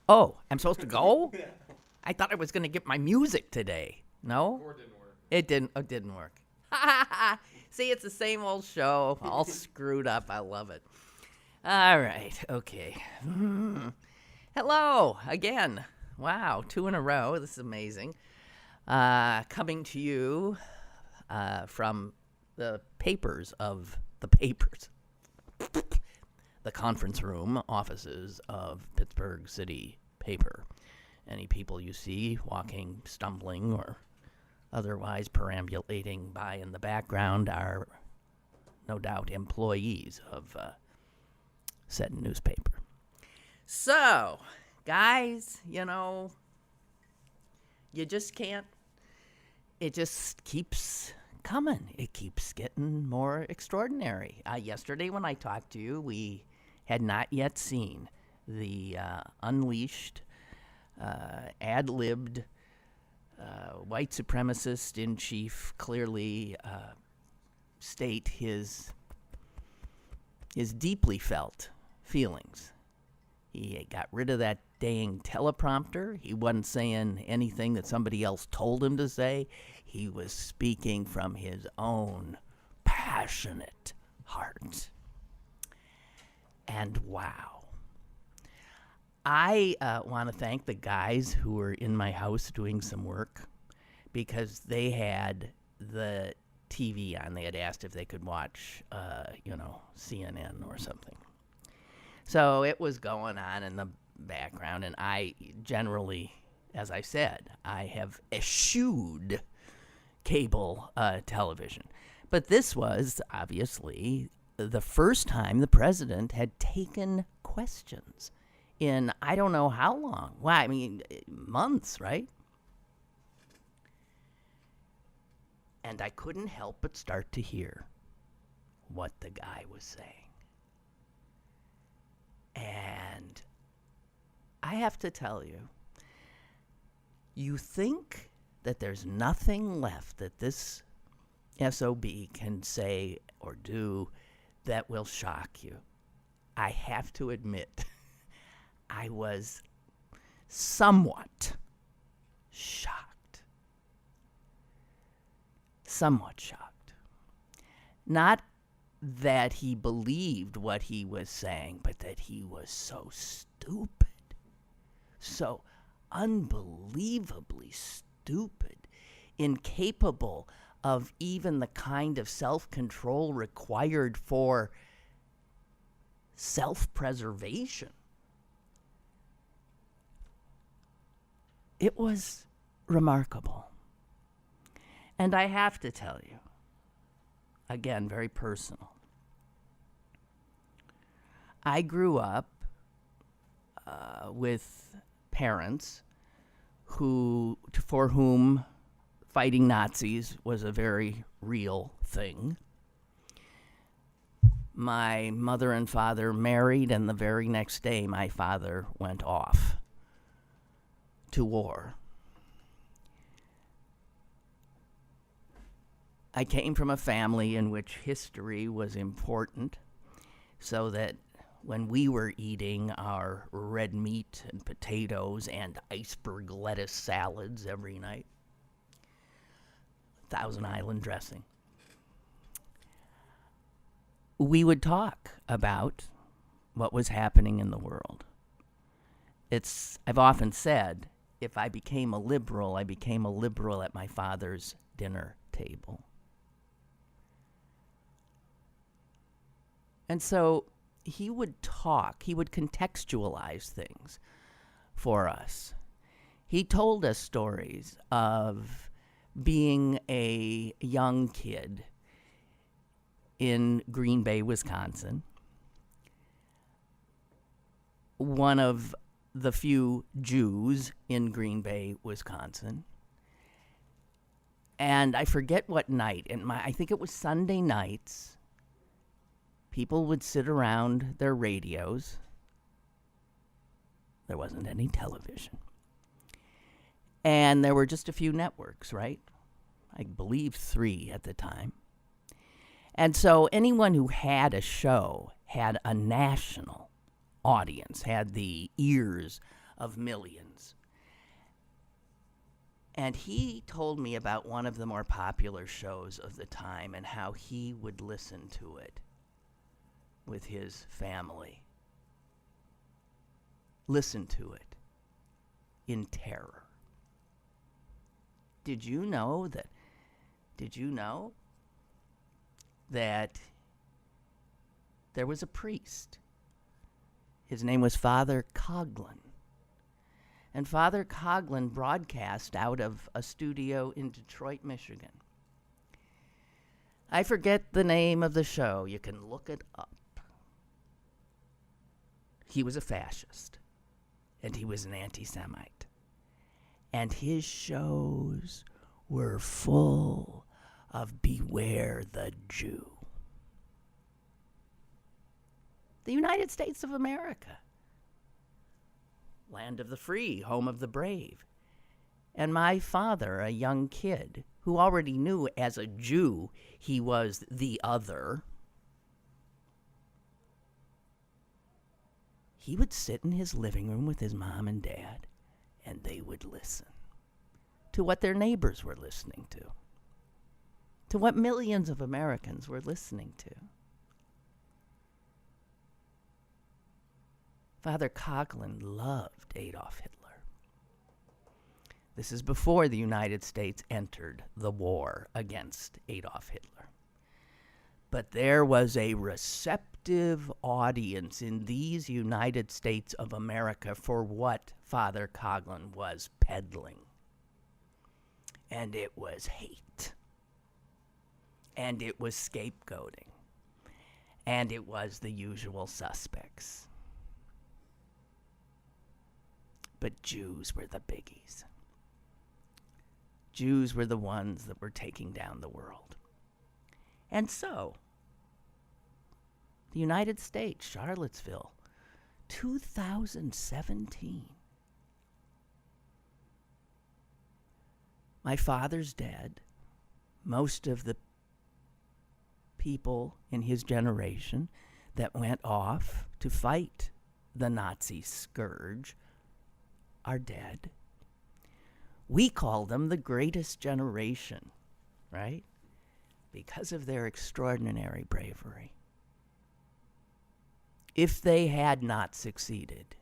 Oh, I'm supposed to go? I thought I was going to get my music today. No? Or it didn't work. It didn't work. See, it's the same old show, all screwed up. I love it. All right, okay. Hello again. Wow, 2 in a row. This is amazing. Coming to you from the papers of the papers. The conference room offices of Pittsburgh City Paper. Any people you see walking, stumbling, or otherwise perambulating by in the background are no doubt employees of said newspaper. So, guys, you just can't, it just keeps coming. It keeps getting more extraordinary. Yesterday when I talked to you, we had not yet seen the unleashed, ad-libbed, white supremacist in chief clearly state his deeply felt feelings. He got rid of that dang teleprompter. He wasn't saying anything that somebody else told him to say. He was speaking from his own passionate heart. And wow. I want to thank the guys who were in my house doing some work because they had the TV on. They had asked if they could watch, CNN or something. So it was going on in the background, and I generally, as I said, I have eschewed cable television. But this was obviously the first time the president had taken questions in I don't know how long. Well, I mean, months, right? And I couldn't help but start to hear what the guy was saying. And I have to tell you, you think that there's nothing left that this SOB can say or do that will shock you. I have to admit, I was somewhat shocked. Somewhat shocked. Not that he believed what he was saying, but that he was so stupid. So unbelievably stupid. Incapable of even the kind of self-control required for self-preservation. It was remarkable. And I have to tell you, again, very personal. I grew up with parents for whom fighting Nazis was a very real thing. My mother and father married, and the very next day my father went off to war. I came from a family in which history was important, so that when we were eating our red meat and potatoes and iceberg lettuce salads every night, Thousand Island dressing, we would talk about what was happening in the world. I've often said, if I became a liberal, I became a liberal at my father's dinner table. And so he would talk, he would contextualize things for us. He told us stories of being a young kid in Green Bay, Wisconsin, one of the few Jews in Green Bay, Wisconsin. And I forget what night, I think it was Sunday nights, people would sit around their radios. There wasn't any television. And there were just a few networks, right? I believe 3 at the time. And so anyone who had a show had a national audience, had the ears of millions. And he told me about one of the more popular shows of the time and how he would listen to it with his family. Listen to it in terror. Did you know that there was a priest? His name was Father Coughlin. And Father Coughlin broadcast out of a studio in Detroit, Michigan. I forget the name of the show. You can look it up. He was a fascist, and he was an anti-Semite. And his shows were full of beware the Jew. The United States of America. Land of the free, home of the brave. And my father, a young kid, who already knew as a Jew he was the other, he would sit in his living room with his mom and dad, and they would listen to what their neighbors were listening to what millions of Americans were listening to. Father Coughlin loved Adolf Hitler. This is before the United States entered the war against Adolf Hitler. But there was a receptive audience in these United States of America for what Father Coughlin was peddling. And it was hate. And it was scapegoating. And it was the usual suspects. But Jews were the biggies. Jews were the ones that were taking down the world. And so, the United States, Charlottesville, 2017. My father's dead. Most of the people in his generation that went off to fight the Nazi scourge are dead. We call them the greatest generation, right? Because of their extraordinary bravery. If they had not succeeded,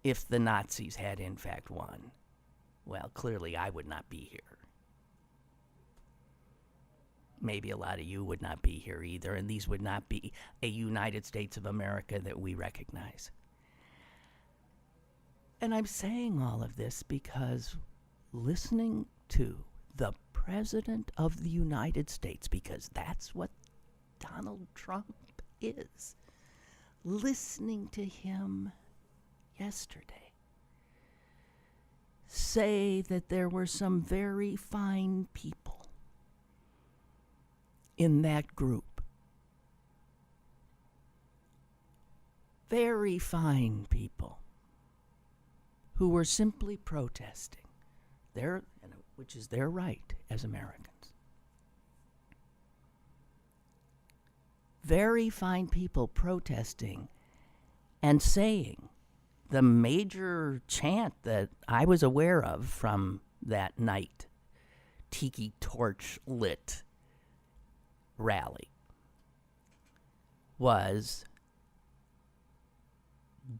if the Nazis had in fact won, well, clearly I would not be here. Maybe a lot of you would not be here either, and these would not be a United States of America that we recognize. And I'm saying all of this because listening to the President of the United States, because that's what Donald Trump is, listening to him yesterday say that there were some very fine people in that group. Very fine people who were simply protesting, which is their right as Americans. Very fine people protesting and saying the major chant that I was aware of from that night, tiki torch lit rally, was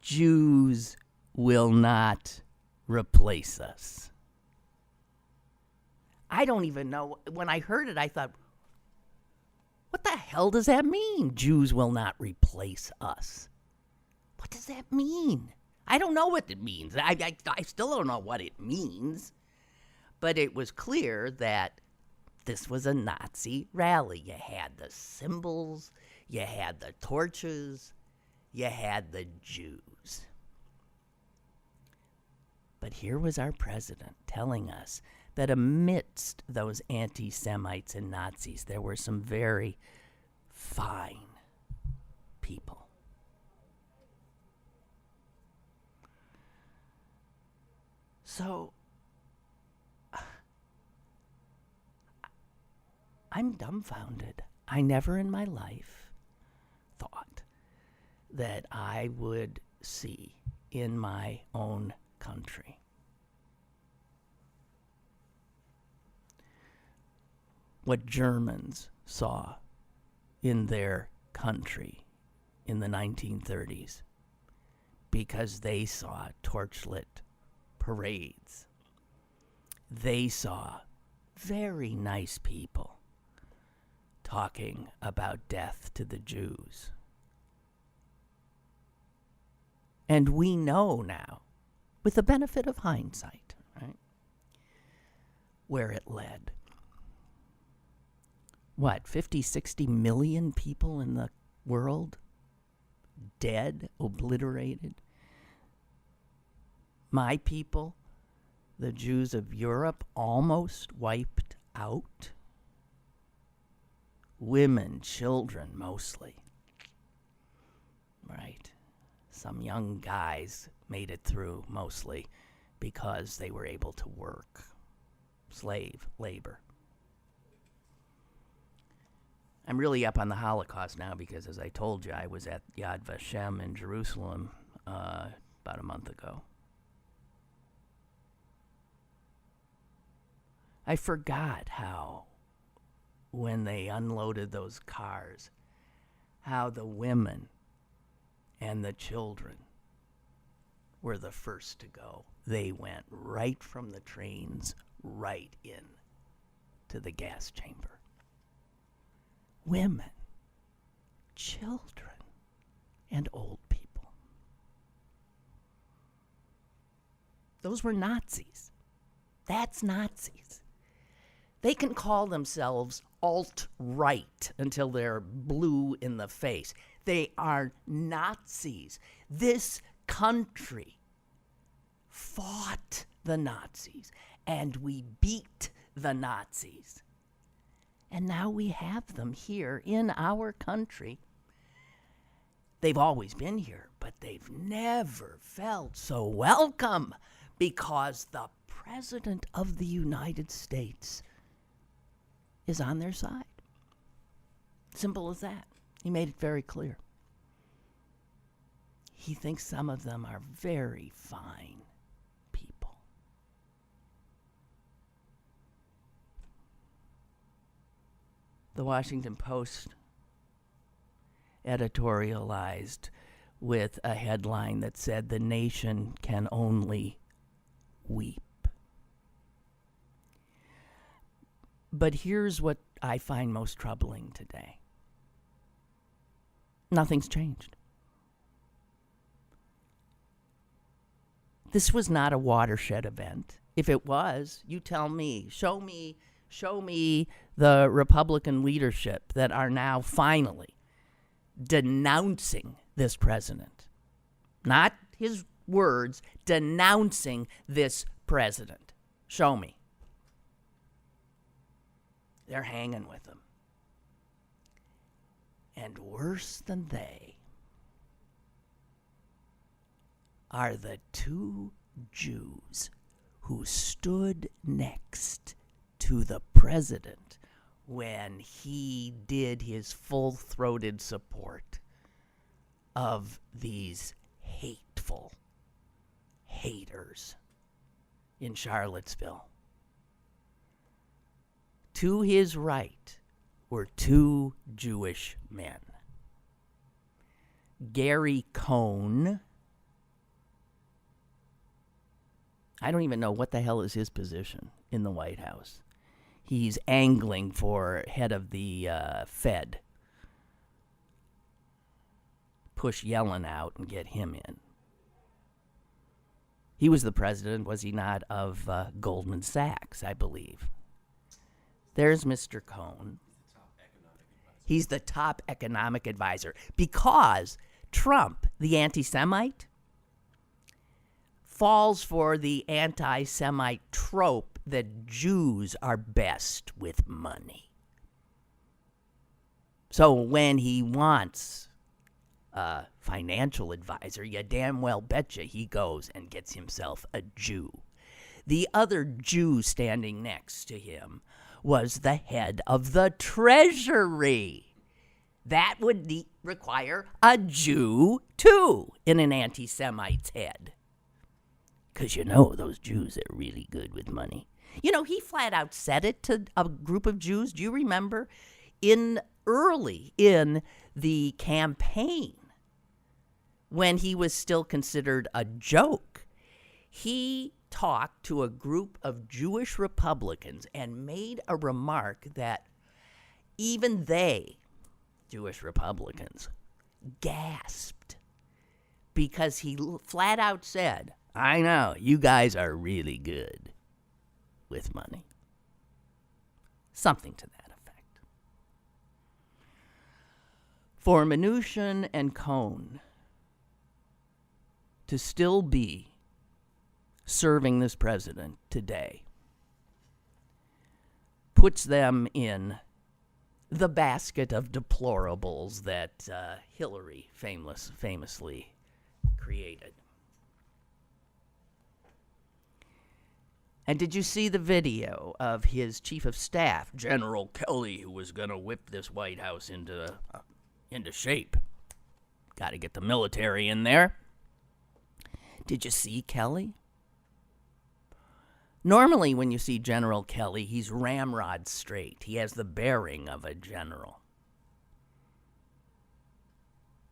Jews will not replace us. I don't even know. When I heard it, I thought, what the hell does that mean? Jews will not replace us. What does that mean? I don't know what it means. I still don't know what it means. But it was clear that this was a Nazi rally. You had the symbols, you had the torches, you had the Jews. But here was our president telling us that amidst those anti-Semites and Nazis, there were some very fine people. So, I'm dumbfounded. I never in my life thought that I would see in my own country. What Germans saw in their country in the 1930s, because they saw torchlit parades. They saw very nice people talking about death to the Jews. And we know now, with the benefit of hindsight, right, where it led. What, 50, 60 million people in the world? Dead, obliterated. My people, the Jews of Europe, almost wiped out. Women, children, mostly. Right. Some young guys made it through, mostly because they were able to work. Slave labor. I'm really up on the Holocaust now because, as I told you, I was at Yad Vashem in Jerusalem about a month ago. I forgot how, when they unloaded those cars, how the women and the children were the first to go. They went right from the trains right in to the gas chamber. Women, children, and old people. Those were Nazis. That's Nazis. They can call themselves alt-right until they're blue in the face. They are Nazis. This country fought the Nazis, and we beat the Nazis. And now we have them here in our country. They've always been here, but they've never felt so welcome because the President of the United States is on their side. Simple as that. He made it very clear. He thinks some of them are very fine people. The Washington Post editorialized with a headline that said, "The nation can only weep." But here's what I find most troubling today. Nothing's changed. This was not a watershed event. If it was, you tell me, show me the Republican leadership that are now finally denouncing this president. Not his words, denouncing this president. Show me. They're hanging with him. And worse than they are the two Jews who stood next to the president when he did his full-throated support of these hateful haters in Charlottesville. To his right were two Jewish men. Gary Cohn. I don't even know what the hell is his position in the White House. He's angling for head of the Fed. Push Yellen out and get him in. He was the president, was he not, of Goldman Sachs, I believe. There's Mr. Cohn. He's the top economic advisor because Trump, the anti-Semite, falls for the anti-Semite trope that Jews are best with money. So when he wants a financial advisor, you damn well betcha he goes and gets himself a Jew. The other Jew standing next to him was the head of the Treasury. That would require a Jew, too, in an anti-Semite's head. Because those Jews are really good with money. He flat out said it to a group of Jews. Do you remember? Early in the campaign, when he was still considered a joke, he talked to a group of Jewish Republicans and made a remark that even they, Jewish Republicans, gasped, because he flat out said, I know, you guys are really good with money. Something to that effect. For Mnuchin and Cohn to still be serving this president today puts them in the basket of deplorables that Hillary famously created. And did you see the video of his chief of staff, General Kelly, who was going to whip this White House into shape? Got to get the military in there. Did you see Kelly? Normally, when you see General Kelly, he's ramrod straight. He has the bearing of a general.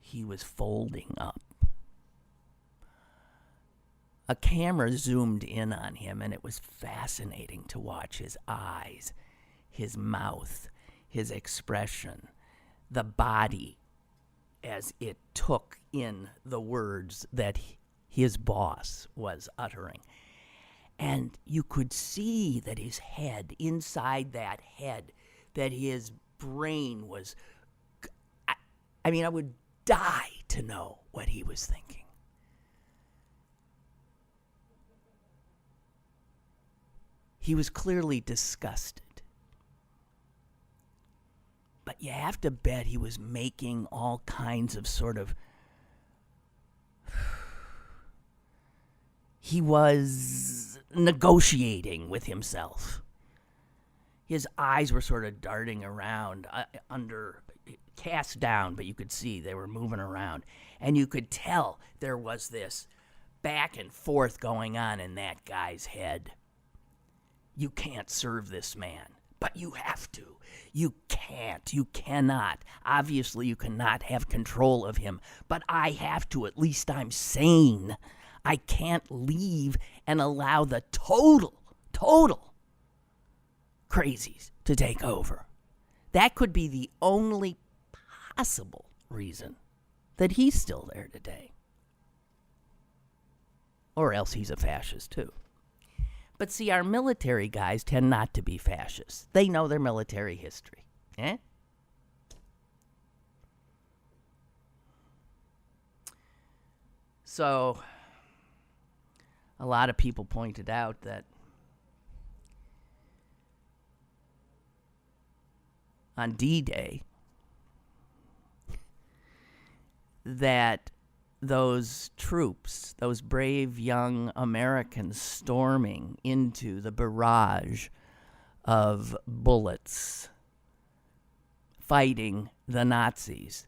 He was folding up. A camera zoomed in on him, and it was fascinating to watch his eyes, his mouth, his expression, the body as it took in the words that his boss was uttering. And you could see that his head, inside that head, that his brain was... I would die to know what he was thinking. He was clearly disgusted. But you have to bet he was making all kinds of sort of... He was negotiating with himself. His eyes were sort of darting around, cast down, but you could see they were moving around. And you could tell there was this back and forth going on in that guy's head. You can't serve this man, but you have to. You can't. You cannot. Obviously, you cannot have control of him, but I have to. At least I'm sane. I can't leave and allow the total crazies to take over. That could be the only possible reason that he's still there today. Or else he's a fascist, too. But see, our military guys tend not to be fascists. They know their military history. Eh? So, a lot of people pointed out that on D-Day, that those troops, those brave young Americans storming into the barrage of bullets, fighting the Nazis,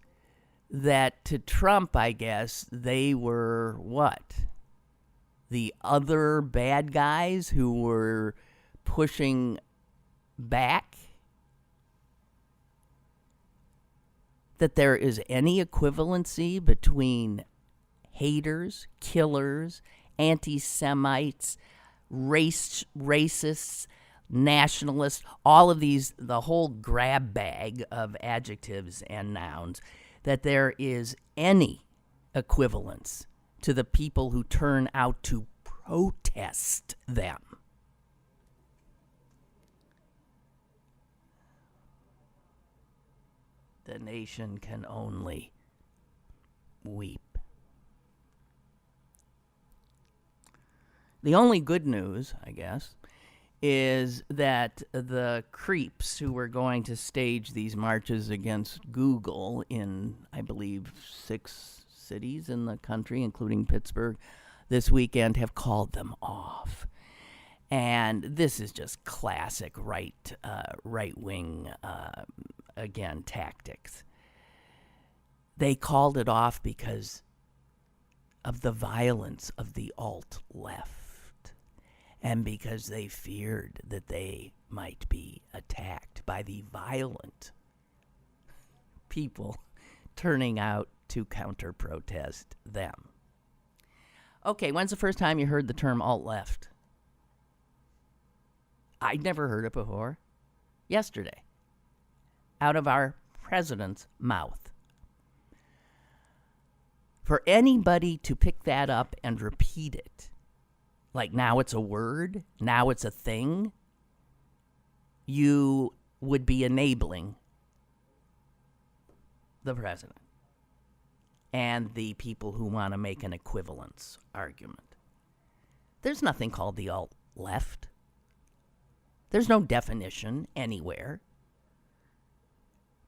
that to Trump, I guess, they were what? The other bad guys who were pushing back? That there is any equivalency between haters, killers, anti-Semites, racists, nationalists, all of these, the whole grab bag of adjectives and nouns, that there is any equivalence to the people who turn out to protest them. The nation can only weep. The only good news, I guess, is that the creeps who were going to stage these marches against Google in, I believe, 6 cities in the country, including Pittsburgh, this weekend have called them off. And this is just classic right-wing, again, tactics. they called it off because of the violence of the alt-left and because they feared that they might be attacked by the violent people turning out to counter-protest them. Okay, when's the first time you heard the term alt-left? I'd never heard it before. Yesterday. Out of our president's mouth. For anybody to pick that up and repeat it, like now it's a word, now it's a thing, you would be enabling the president and the people who want to make an equivalence argument. There's nothing called the alt-left. There's no definition anywhere.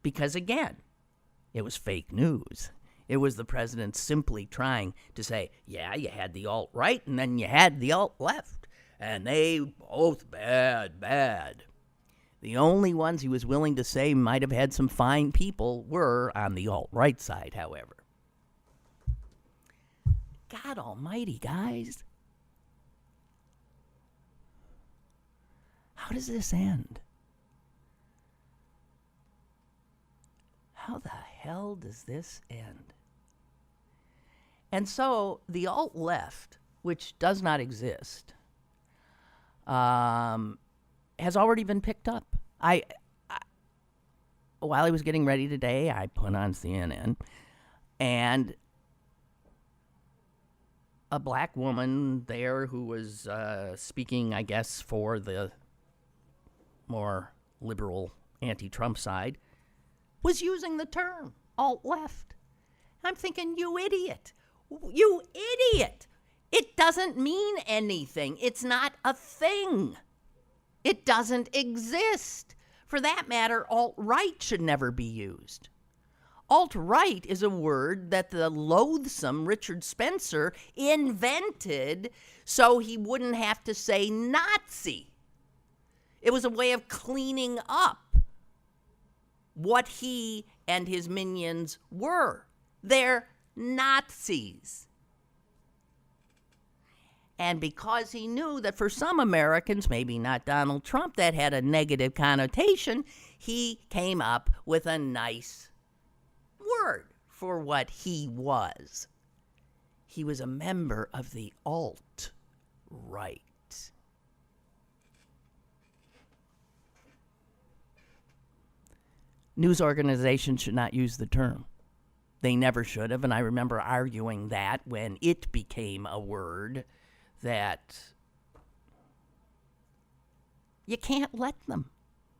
Because again, it was fake news. It was the president simply trying to say, yeah, you had the alt-right and then you had the alt-left. And they both bad. The only ones he was willing to say might have had some fine people were on the alt-right side, however. God almighty, guys. How does this end? How the hell does this end? And so the alt-left, which does not exist, has already been picked up. While I was getting ready today, I put on CNN, and a black woman there who was speaking, I guess, for the more liberal anti-Trump side, was using the term alt-left. I'm thinking, you idiot. You idiot. It doesn't mean anything. It's not a thing. It doesn't exist. For that matter, alt-right should never be used. Alt-right is a word that the loathsome Richard Spencer invented so he wouldn't have to say Nazi. It was a way of cleaning up what he and his minions were. They're Nazis. And because he knew that for some Americans, maybe not Donald Trump, that had a negative connotation, he came up with a nice word for what he was. He was a member of the alt-right. News organizations should not use the term. They never should have, and I remember arguing that when it became a word that you can't let them.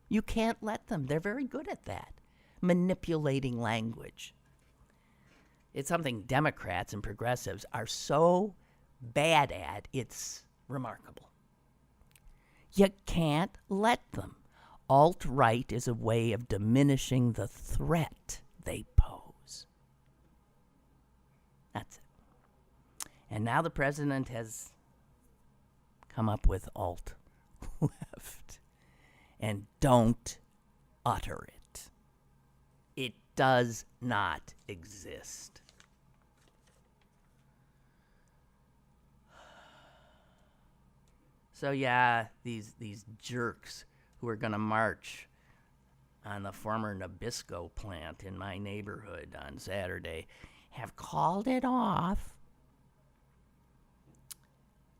You can't let them. They're very good at that, manipulating language. It's something Democrats and progressives are so bad at, it's remarkable. You can't let them. Alt-right is a way of diminishing the threat they pose. That's it. And now the president has come up with alt-left. And don't utter it. It does not exist. So yeah, these jerks who are going to march on the former Nabisco plant in my neighborhood on Saturday have called it off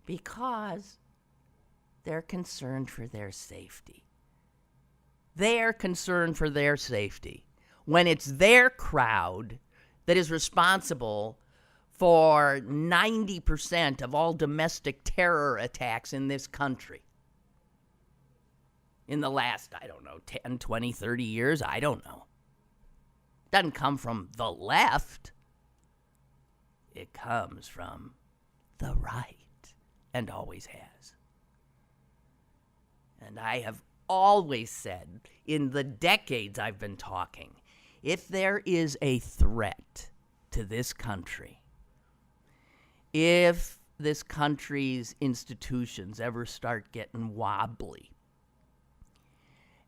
because they're concerned for their safety. They're concerned for their safety when it's their crowd that is responsible for 90% of all domestic terror attacks in this country. In the last, 10, 20, 30 years, I don't know. Doesn't come from the left. It comes from the right, and always has. And I have always said, in the decades I've been talking, if there is a threat to this country, if this country's institutions ever start getting wobbly,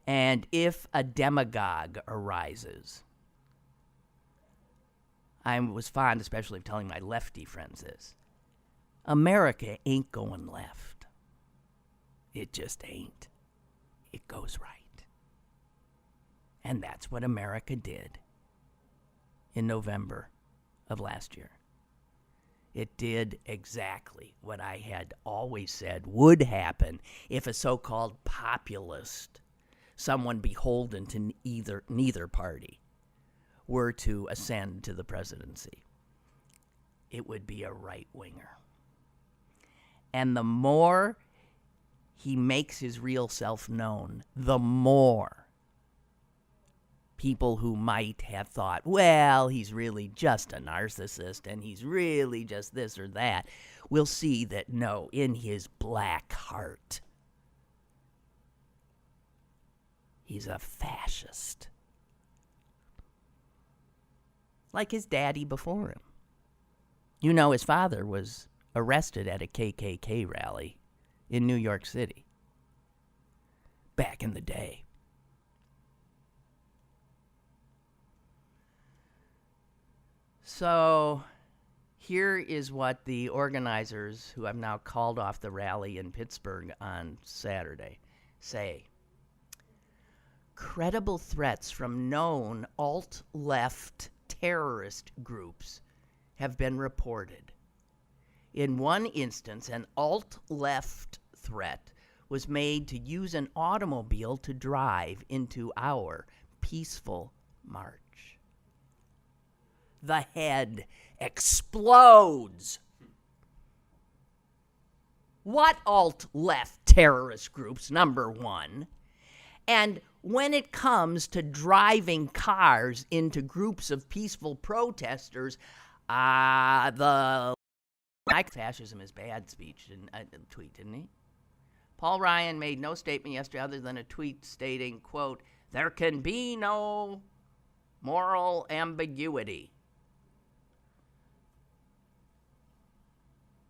and if a demagogue arises, I was fond, especially of telling my lefty friends this. America ain't going left. It just ain't. It goes right. And that's what America did in November of last year. It did exactly what I had always said would happen if a so-called populist, someone beholden to neither party, were to ascend to the presidency. It would be a right-winger. And the more he makes his real self known, the more people who might have thought, well, he's really just a narcissist and he's really just this or that, will see that no, in his black heart, he's a fascist. Like his daddy before him. You know, his father was arrested at a KKK rally in New York City back in the day. So here is what the organizers, who have now called off the rally in Pittsburgh on Saturday, say. Credible threats from known alt-left terrorist groups have been reported. In one instance, an alt-left threat was made to use an automobile to drive into our peaceful march. The head explodes. What alt-left terrorist groups, number one? And when it comes to driving cars into groups of peaceful protesters, the fascism is bad speech, tweet, didn't he? Paul Ryan made no statement yesterday other than a tweet stating, quote, there can be no moral ambiguity.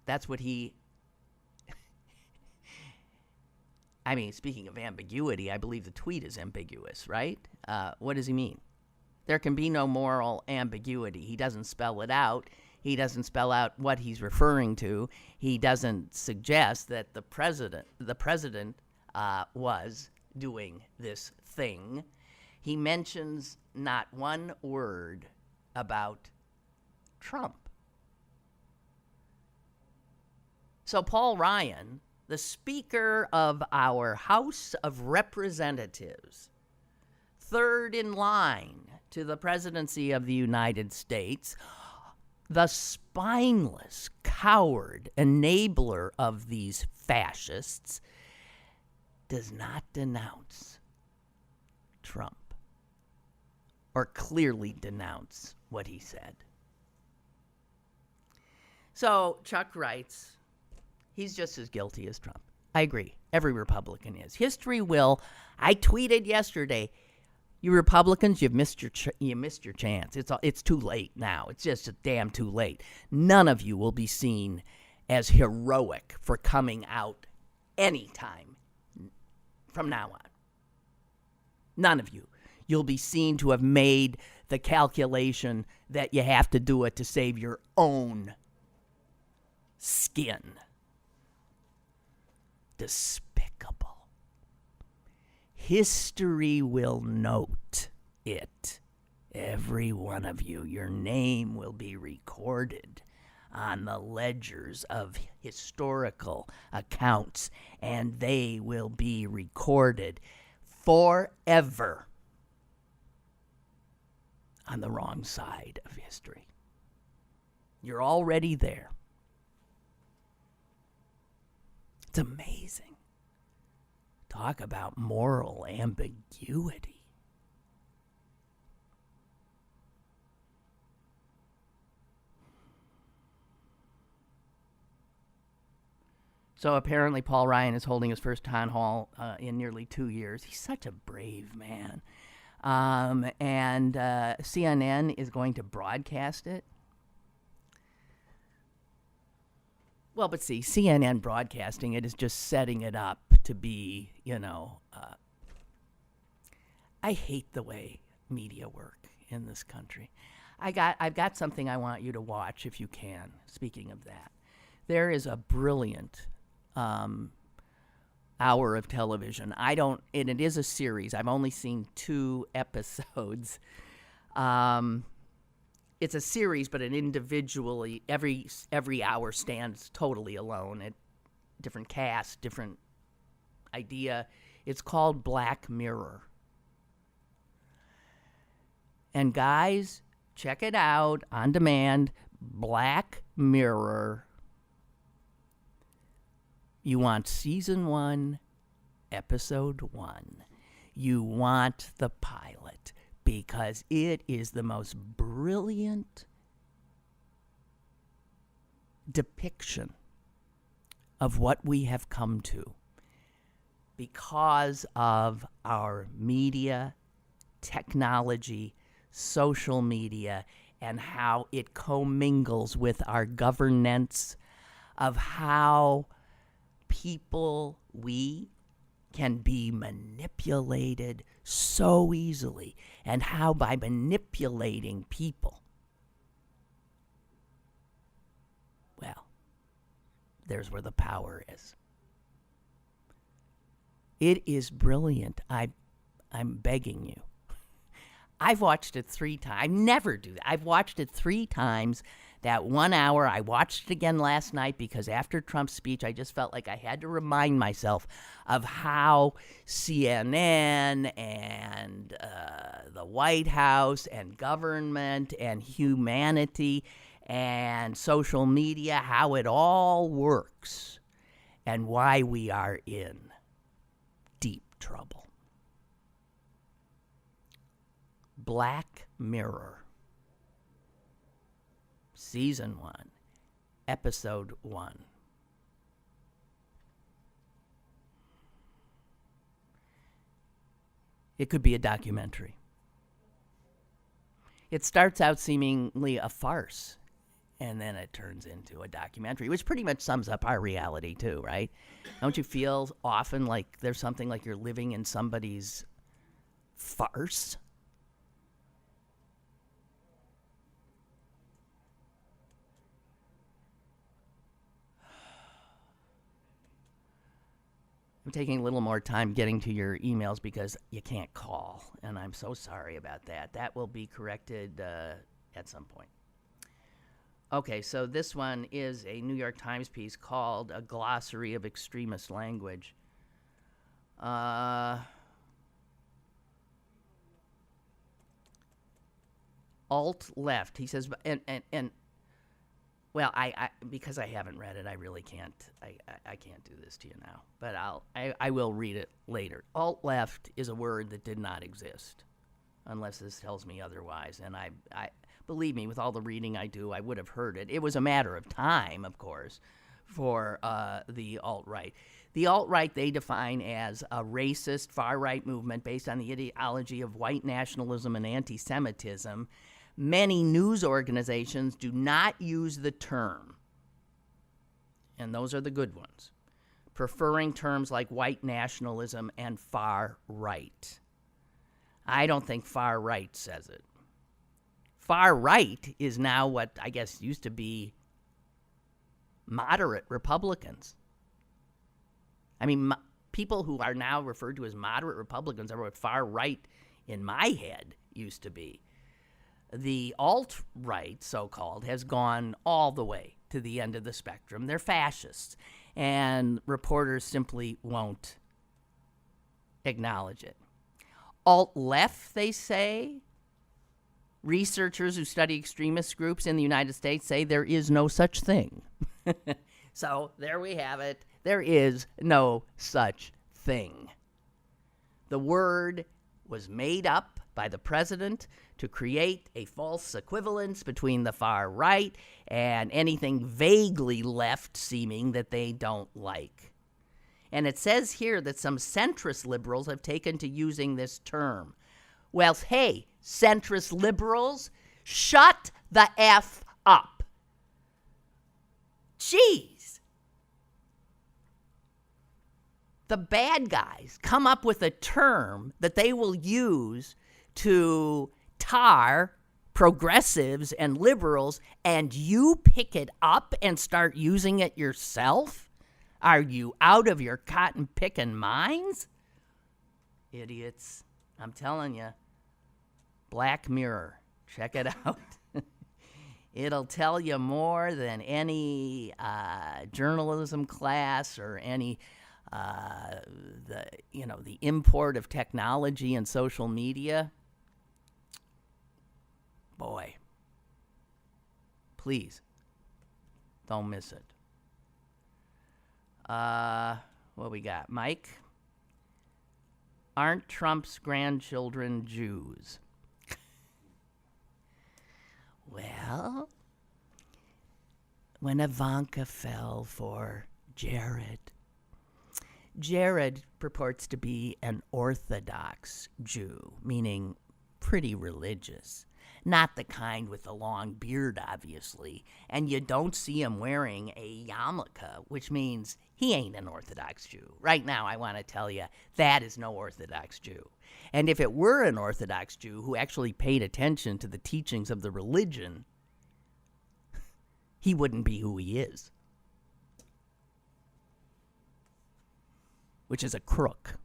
That's what he... I mean, speaking of ambiguity, I believe the tweet is ambiguous, right? What does he mean? There can be no moral ambiguity. He doesn't spell it out. He doesn't spell out what he's referring to. He doesn't suggest that the president was doing this thing. He mentions not one word about Trump. So Paul Ryan, the Speaker of our House of Representatives, third in line to the presidency of the United States, the spineless, coward enabler of these fascists, does not denounce Trump or clearly denounce what he said. So Chuck writes, he's just as guilty as Trump. I agree. Every Republican is. History will. I tweeted yesterday, you Republicans, you missed your chance. It's too late now. It's just damn too late. None of you will be seen as heroic for coming out anytime from now on. None of you. You'll be seen to have made the calculation that you have to do it to save your own skin. Despicable. History will note it. Every one of you, your name will be recorded on the ledgers of historical accounts, and they will be recorded forever on the wrong side of history. You're already there. It's amazing. Talk about moral ambiguity. So apparently Paul Ryan is holding his first town hall in nearly 2 years. He's such a brave man. And CNN is going to broadcast it. Well, but see, CNN broadcasting it is just setting it up to be, I hate the way media work in this country. I've got something I want you to watch if you can. Speaking of that, there is a brilliant hour of television. And it is a series. I've only seen 2 episodes. It's a series, but an individually every hour stands totally alone. Different cast, different idea. It's called Black Mirror. And guys, check it out on demand. Black Mirror. You want season 1, episode 1. You want the pilot because it is the most brilliant depiction of what we have come to because of our media, technology, social media, and how it commingles with our governance, of how we can be manipulated so easily, and how by manipulating people, well, there's where the power is. It is brilliant. I'm begging you. I've watched it 3 times. I never do that. I've watched it 3 times. That 1 hour, I watched it again last night because after Trump's speech, I just felt like I had to remind myself of how CNN and the White House and government and humanity and social media, how it all works and why we are in deep trouble. Black Mirror, Season 1, Episode 1. It could be a documentary. It starts out seemingly a farce, and then it turns into a documentary, which pretty much sums up our reality too, right? Don't you feel often like there's something like you're living in somebody's farce? I'm taking a little more time getting to your emails because you can't call, and I'm so sorry about that. That will be corrected at some point. Okay, so this one is a New York Times piece called A Glossary of Extremist Language. Alt-left, he says, and well, I because I haven't read it, I really can't. I can't do this to you now. But I will read it later. Alt-left is a word that did not exist, unless this tells me otherwise. And I believe me, with all the reading I do, I would have heard it. It was a matter of time, of course, for the alt-right. The alt-right they define as a racist far-right movement based on the ideology of white nationalism and anti-Semitism. Many news organizations do not use the term, and those are the good ones, preferring terms like white nationalism and far right. I don't think far right says it. Far right is now what I guess used to be moderate Republicans. I mean, people who are now referred to as moderate Republicans are what far right in my head used to be. The alt-right, so-called, has gone all the way to the end of the spectrum. They're fascists, and reporters simply won't acknowledge it. Alt-left, they say. Researchers who study extremist groups in the United States say there is no such thing. So there we have it. There is no such thing. The word was made up by the president to create a false equivalence between the far right and anything vaguely left seeming that they don't like. And it says here that some centrist liberals have taken to using this term. Well, hey, centrist liberals, shut the F up. Jeez. The bad guys come up with a term that they will use to tar progressives and liberals, and you pick it up and start using it yourself? Are you out of your cotton-picking minds? Idiots. I'm telling you. Black Mirror. Check it out. It'll tell you more than any journalism class or any the import of technology and social media. Boy, please don't miss it. What we got, Mike? Aren't Trump's grandchildren Jews? Well, when Ivanka fell for Jared purports to be an Orthodox Jew, meaning pretty religious. Not the kind with the long beard, obviously. And you don't see him wearing a yarmulke, which means he ain't an Orthodox Jew. Right now, I want to tell you, that is no Orthodox Jew. And if it were an Orthodox Jew who actually paid attention to the teachings of the religion, he wouldn't be who he is. Which is a crook.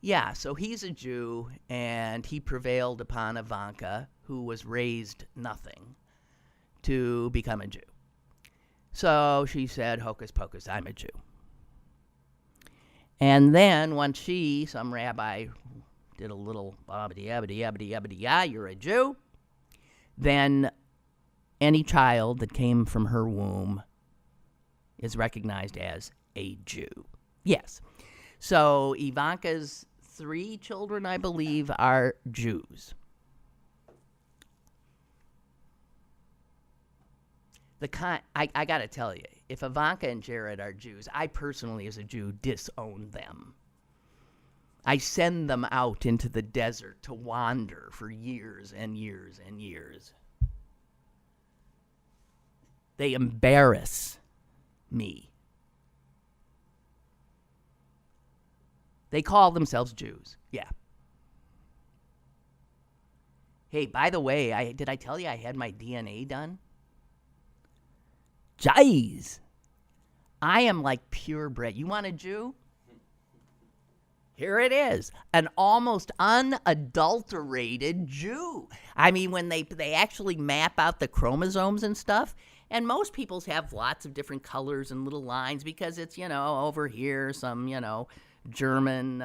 Yeah, so he's a Jew, and he prevailed upon Ivanka, who was raised nothing, to become a Jew. So she said, hocus pocus, I'm a Jew. And then once some rabbi did a little abba-dee, you're a Jew, then any child that came from her womb is recognized as a Jew. Yes. So Ivanka's 3 children, I believe, are Jews. I got to tell you, if Ivanka and Jared are Jews, I personally, as a Jew, disown them. I send them out into the desert to wander for years and years and years. They embarrass me. They call themselves Jews. Yeah. Hey, by the way, did I tell you I had my DNA done? Jeez. I am like purebred. You want a Jew? Here it is. An almost unadulterated Jew. I mean, when they actually map out the chromosomes and stuff, and most people's have lots of different colors and little lines because it's, over here, some, German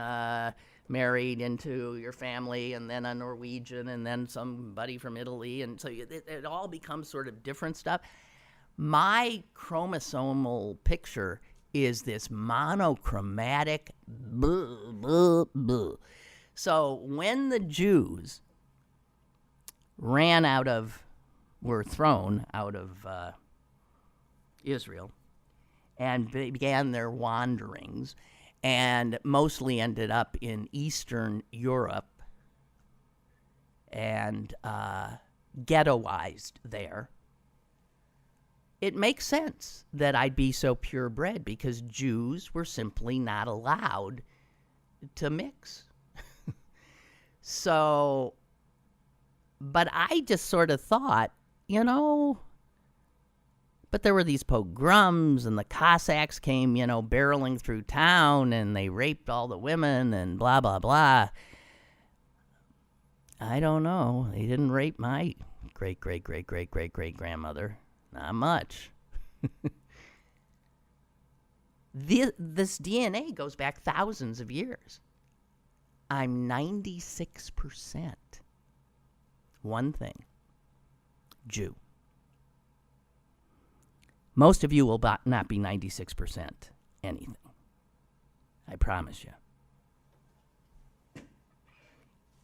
married into your family, and then a Norwegian, and then somebody from Italy, and so it all becomes sort of different stuff. My chromosomal picture is this monochromatic blah, blah, blah. So when the Jews were thrown out of Israel and began their wanderings, and mostly ended up in Eastern Europe and ghettoized there, it makes sense that I'd be so purebred because Jews were simply not allowed to mix. So, but I just sort of thought, but there were these pogroms, and the Cossacks came, barreling through town, and they raped all the women, and blah, blah, blah. I don't know. They didn't rape my great-great-great-great-great-great-grandmother. Not much. This DNA goes back thousands of years. I'm 96%. One thing. Jew. Most of you will not be 96% anything. I promise you.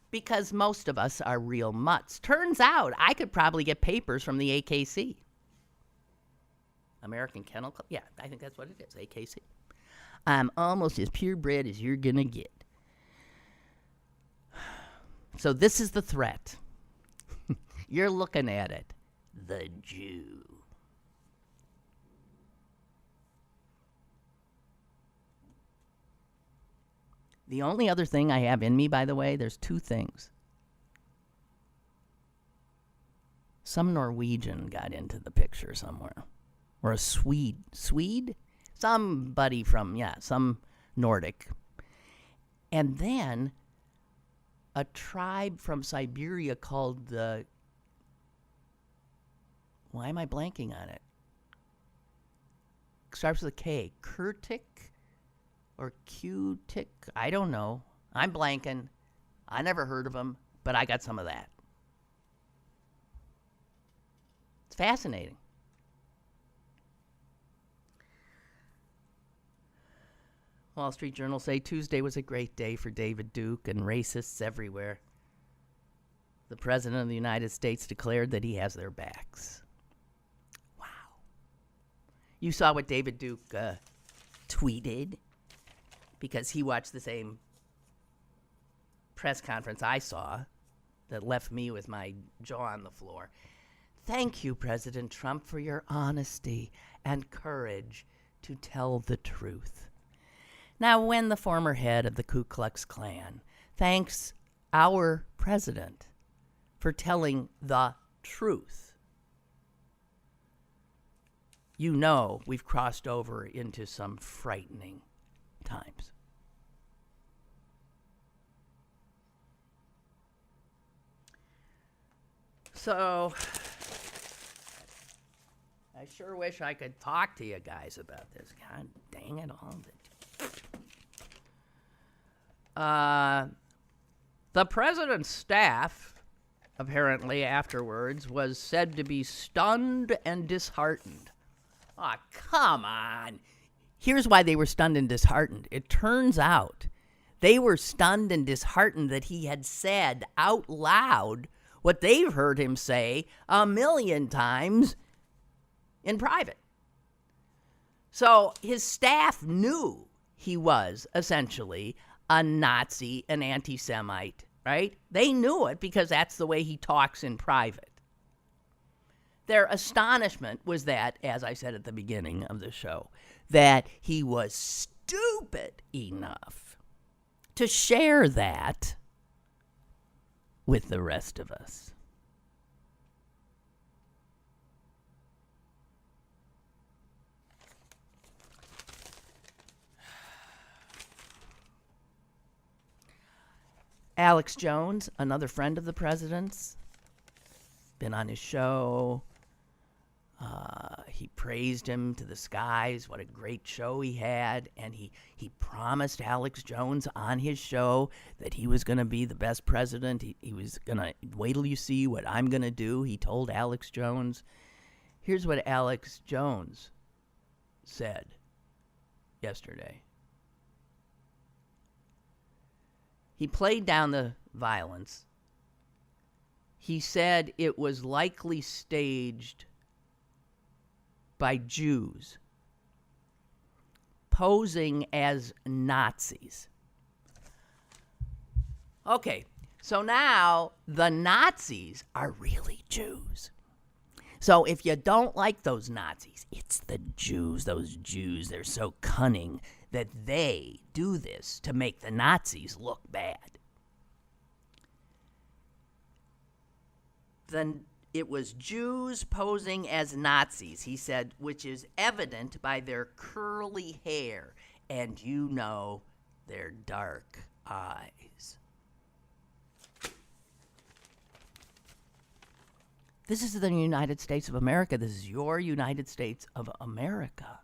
Because most of us are real mutts. Turns out I could probably get papers from the AKC. American Kennel Club? Yeah, I think that's what it is, AKC. I'm almost as purebred as you're going to get. So this is the threat. You're looking at it. The Jew. The only other thing I have in me, by the way, there's 2 things. Some Norwegian got into the picture somewhere. Or a Swede. Swede? Somebody from, some Nordic. And then a tribe from Siberia called the... Why am I blanking on it? Starts with a K. Kurtik? Or Q-Tick? I don't know. I'm blanking. I never heard of them, but I got some of that. It's fascinating. Wall Street Journal say Tuesday was a great day for David Duke and racists everywhere. The President of the United States declared that he has their backs. Wow. You saw what David Duke tweeted because he watched the same press conference I saw that left me with my jaw on the floor. Thank you, President Trump, for your honesty and courage to tell the truth. Now, when the former head of the Ku Klux Klan thanks our president for telling the truth, you know we've crossed over into some frightening times. So, I sure wish I could talk to you guys about this. God dang it all. The president's staff, apparently afterwards, was said to be stunned and disheartened. Oh, come on. Here's why they were stunned and disheartened. It turns out they were stunned and disheartened that he had said out loud what they've heard him say 1,000,000 times in private. So his staff knew he was essentially a Nazi, an anti-Semite, right? They knew it because that's the way he talks in private. Their astonishment was that, as I said at the beginning of the show, that he was stupid enough to share that with the rest of us. Alex Jones, another friend of the president's, been on his show. He praised him to the skies, what a great show he had, and he promised Alex Jones on his show that he was going to be the best president. He was going to, wait till you see what I'm going to do, he told Alex Jones. Here's what Alex Jones said yesterday. He played down the violence. He said it was likely staged by Jews posing as Nazis. Okay, so now the Nazis are really Jews. So if you don't like those Nazis, it's the Jews. Those Jews, they're so cunning that they do this to make the Nazis look bad. Then it was Jews posing as Nazis, he said, which is evident by their curly hair and, you know, their dark eyes. This is the United States of America. This is your United States of America.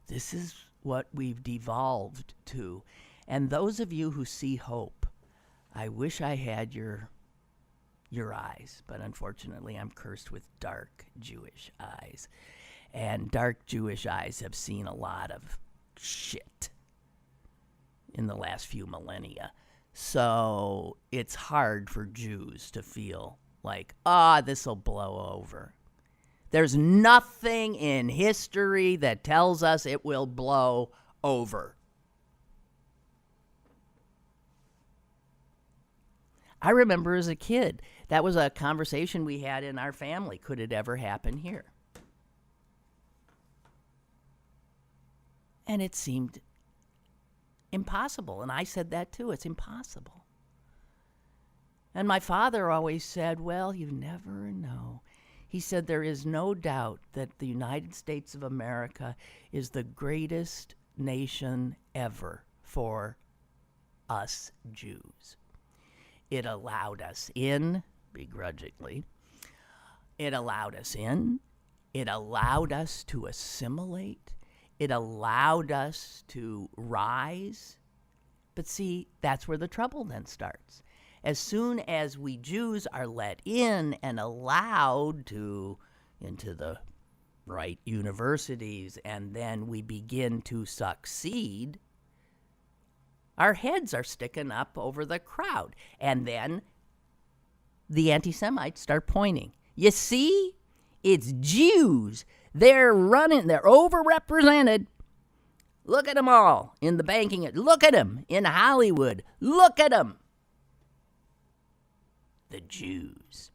This is what we've devolved to. And those of you who see hope, I wish I had your eyes, but unfortunately I'm cursed with dark Jewish eyes. And dark Jewish eyes have seen a lot of shit in the last few millennia. So it's hard for Jews to feel like, this'll blow over. There's nothing in history that tells us it will blow over. I remember as a kid, that was a conversation we had in our family. Could it ever happen here? And it seemed impossible. And I said that too. It's impossible. And my father always said, well, you never know. He said, there is no doubt that the United States of America is the greatest nation ever for us Jews. It allowed us in, begrudgingly. It allowed us in. It allowed us to assimilate. It allowed us to rise. But see, that's where the trouble then starts. As soon as we Jews are let in and allowed into the right universities, and then we begin to succeed, our heads are sticking up over the crowd. And then the anti-Semites start pointing. You see, it's Jews. They're running. They're overrepresented. Look at them all in the banking. Look at them in Hollywood. Look at them. The Jews.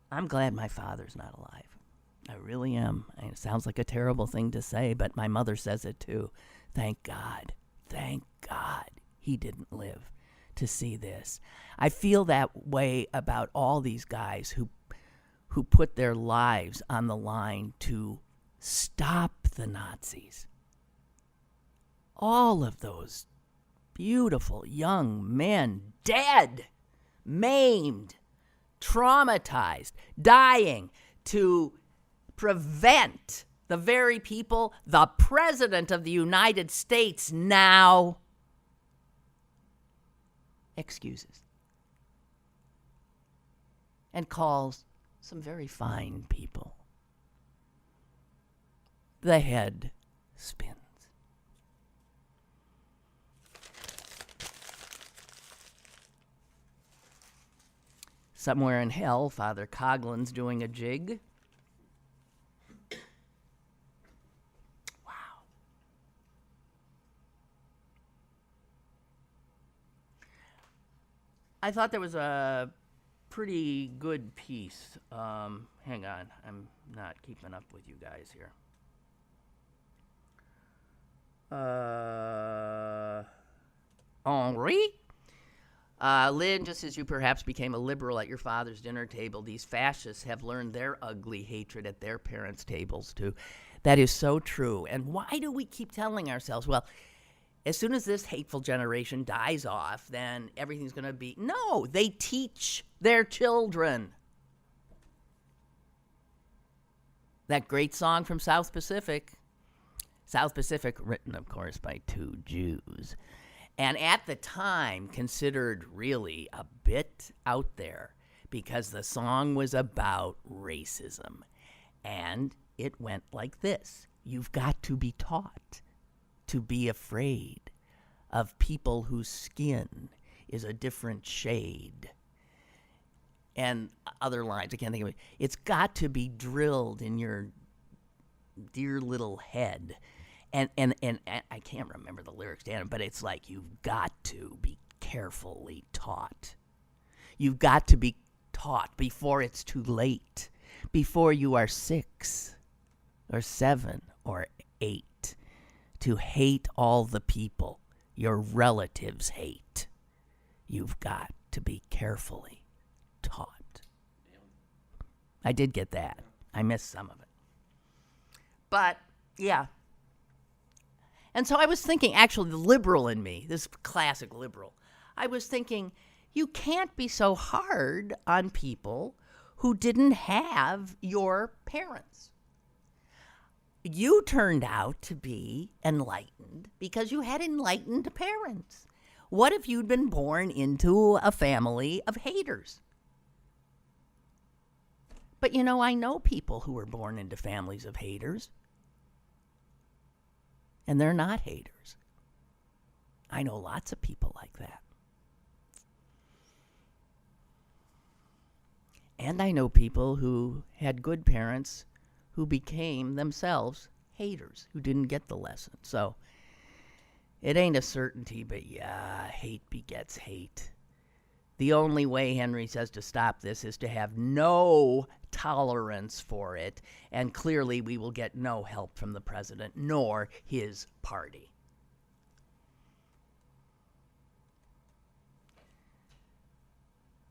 I'm glad my father's not alive. I really am. It sounds like a terrible thing to say, but my mother says it too. Thank God. Thank God he didn't live to see this. I feel that way about all these guys who put their lives on the line to stop the Nazis. All of those beautiful young men dead, maimed, traumatized, dying to prevent the very people the President of the United States now excuses and calls some very fine people. The head spins. Somewhere in hell, Father Coughlin's doing a jig. Wow. I thought there was a pretty good piece. Hang on, I'm not keeping up with you guys here. Henri? Lynn, just as you perhaps became a liberal at your father's dinner table, these fascists have learned their ugly hatred at their parents' tables, too. That is so true. And why do we keep telling ourselves, well, as soon as this hateful generation dies off, then everything's going to be... No, they teach their children. That great song from South Pacific, written, of course, by two Jews, and at the time considered really a bit out there because the song was about racism. And it went like this. You've got to be taught to be afraid of people whose skin is a different shade. And other lines, I can't think of it. It's got to be drilled in your dear little head. And I can't remember the lyrics, Dan, but it's like you've got to be carefully taught. You've got to be taught before it's too late, before you are 6 or 7 or 8, to hate all the people your relatives hate. You've got to be carefully taught. I did get that. I missed some of it. But, yeah. And so I was thinking, actually, the liberal in me, this classic liberal, I was thinking, you can't be so hard on people who didn't have your parents. You turned out to be enlightened because you had enlightened parents. What if you'd been born into a family of haters? But, you know, I know people who were born into families of haters. And they're not haters. I know lots of people like that. And I know people who had good parents who became themselves haters, who didn't get the lesson. So it ain't a certainty, but yeah, hate begets hate. The only way, Henry says, to stop this is to have no tolerance for it, and clearly we will get no help from the president nor his party.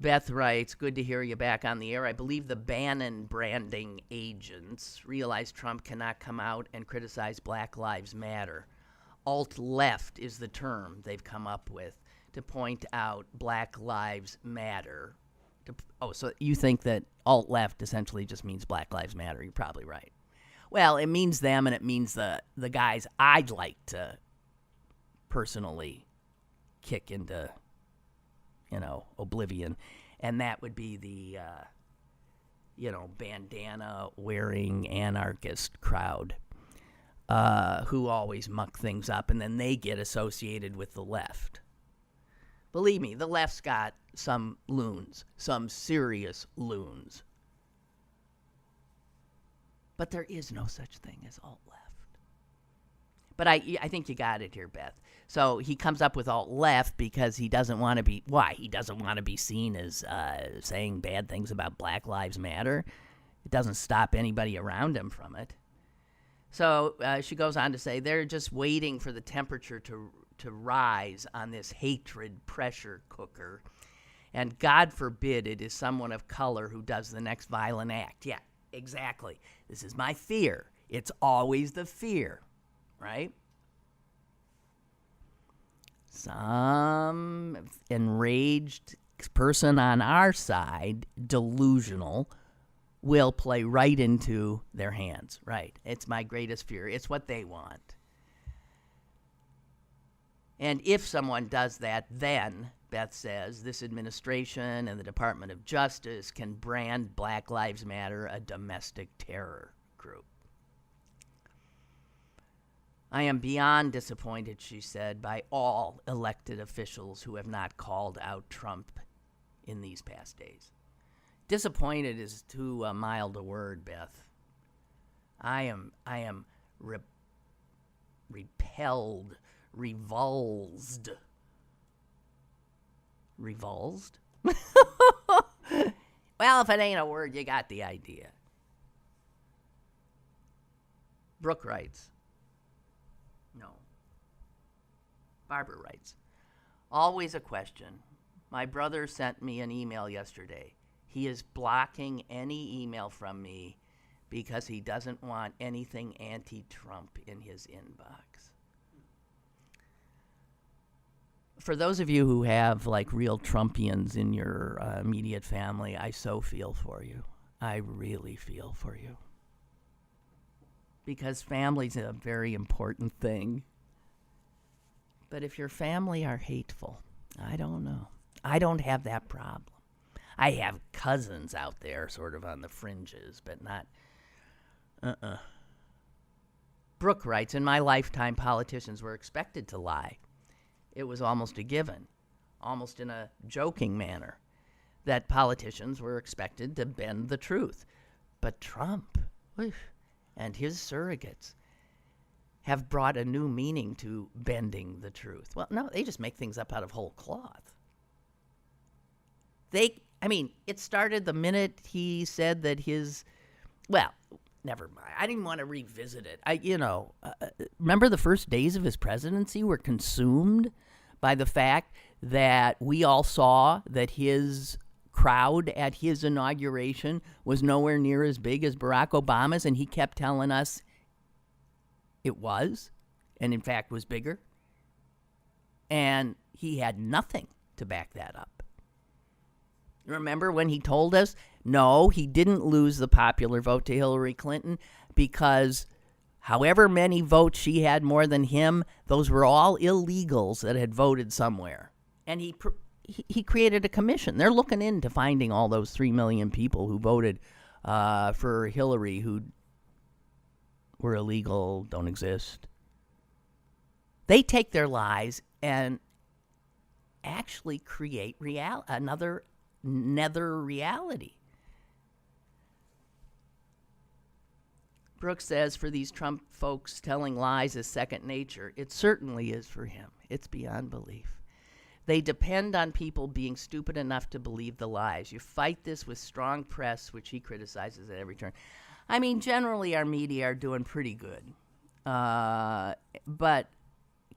Beth writes, good to hear you back on the air. I believe the Bannon branding agents realize Trump cannot come out and criticize Black Lives Matter. Alt-left is the term they've come up with to point out Black Lives Matter. So you think that alt-left essentially just means Black Lives Matter. You're probably right. Well, it means them, and it means the guys I'd like to personally kick into, oblivion. And that would be the, bandana-wearing anarchist crowd who always muck things up, and then they get associated with the left. Believe me, the left's got some loons, some serious loons. But there is no such thing as alt-left. But I think you got it here, Beth. So he comes up with alt-left because he doesn't want to be... Why? He doesn't want to be seen as saying bad things about Black Lives Matter. It doesn't stop anybody around him from it. So she goes on to say, they're just waiting for the temperature to rise on this hatred pressure cooker. And God forbid it is someone of color who does the next violent act. Yeah, exactly. This is my fear. It's always the fear, right? Some enraged person on our side, delusional, will play right into their hands, right? It's my greatest fear. It's what they want. And if someone does that, then, Beth says, this administration and the Department of Justice can brand Black Lives Matter a domestic terror group. I am beyond disappointed, she said, by all elected officials who have not called out Trump in these past days. Disappointed is too mild a word, Beth. I am repelled, revulsed. Revulsed? Well, if it ain't a word, you got the idea. Brooke writes. No. Barbara writes. Always a question. My brother sent me an email yesterday. He is blocking any email from me because he doesn't want anything anti-Trump in his inbox. For those of you who have like real Trumpians in your immediate family, I so feel for you. I really feel for you. Because family's a very important thing. But if your family are hateful, I don't know. I don't have that problem. I have cousins out there sort of on the fringes, but not... Brooke writes, in my lifetime, politicians were expected to lie. It was almost a given, almost in a joking manner, that politicians were expected to bend the truth. But Trump and his surrogates have brought a new meaning to bending the truth. Well, no, they just make things up out of whole cloth. It started the minute he said that never mind. I didn't want to revisit it. Remember the first days of his presidency were consumed by the fact that we all saw that his crowd at his inauguration was nowhere near as big as Barack Obama's, and he kept telling us it was, and in fact was bigger. And he had nothing to back that up. Remember when he told us, no, he didn't lose the popular vote to Hillary Clinton because however many votes she had more than him, those were all illegals that had voted somewhere. And he created a commission. They're looking into finding all those 3 million people who voted for Hillary who were illegal, don't exist. They take their lies and actually create another nether reality. Brooks says, for these Trump folks, telling lies is second nature. It certainly is for him. It's beyond belief. They depend on people being stupid enough to believe the lies. You fight this with strong press, which he criticizes at every turn. Generally our media are doing pretty good. But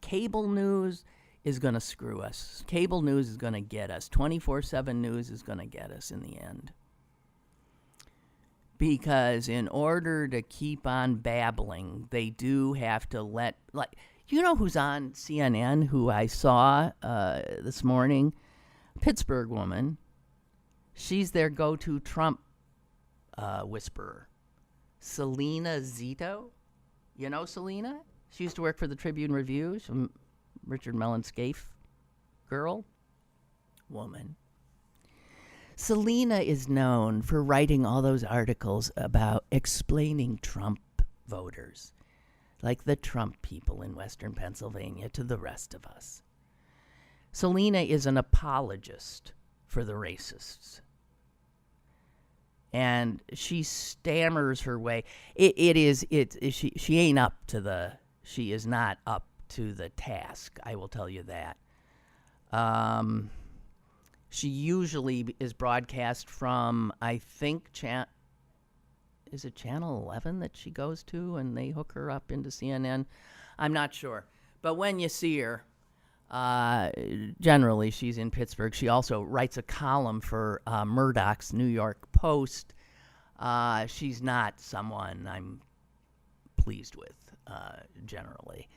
cable news is going to screw us. Cable news is going to get us. 24/7 news is going to get us in the end. Because in order to keep on babbling, they do have to you know who's on CNN who I saw this morning? Pittsburgh woman. She's their go-to Trump whisperer. Selena Zito. You know Selena? She used to work for the Tribune Review. She's a Richard Mellon Scaife woman. Selena is known for writing all those articles about explaining Trump voters, like the Trump people in Western Pennsylvania, to the rest of us. Selena is an apologist for the racists. And she stammers her way. She ain't up to she is not up to the task, I will tell you that. She usually is broadcast from, I think, is it Channel 11 that she goes to and they hook her up into CNN? I'm not sure. But when you see her, generally she's in Pittsburgh. She also writes a column for Murdoch's New York Post. She's not someone I'm pleased with, generally.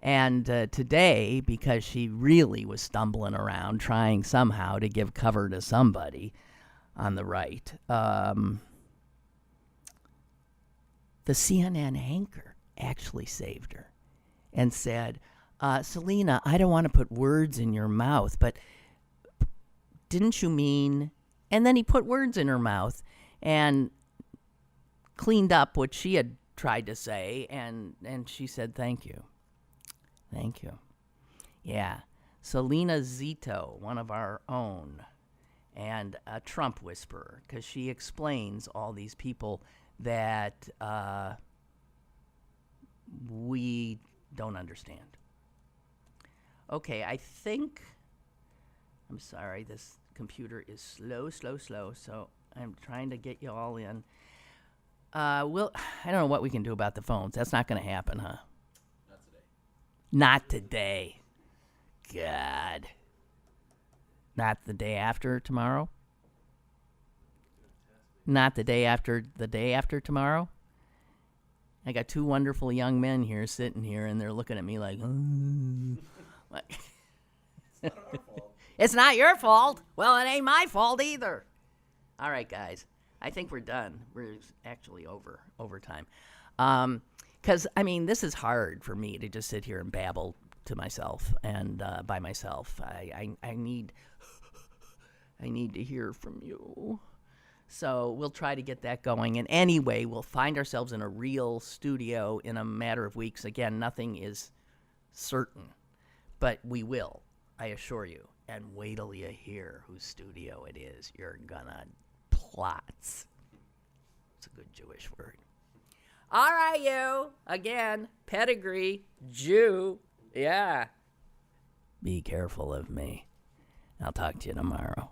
And today, because she really was stumbling around trying somehow to give cover to somebody on the right, the CNN anchor actually saved her and said, Selena, I don't want to put words in your mouth, but didn't you mean... And then he put words in her mouth and cleaned up what she had tried to say, and she said, thank you. Thank you. Yeah. Selena Zito, one of our own, and a Trump whisperer, because she explains all these people that we don't understand. Okay, I think... I'm sorry, this computer is slow, so I'm trying to get you all in. I don't know what we can do about the phones. That's not going to happen, huh? Not today. God. Not the day after tomorrow? Not the day after tomorrow? I got two wonderful young men here sitting here, and they're looking at me like, What? It's not our fault. It's not your fault. Well, it ain't my fault either. All right, guys. I think we're done. We're actually over time. Because, this is hard for me to just sit here and babble to myself and by myself. I need to hear from you. So we'll try to get that going. And anyway, we'll find ourselves in a real studio in a matter of weeks. Again, nothing is certain, but we will, I assure you. And wait till you hear whose studio it is. You're gonna plots. It's a good Jewish word. All right, you. Again, pedigree, Jew. Yeah. Be careful of me. I'll talk to you tomorrow.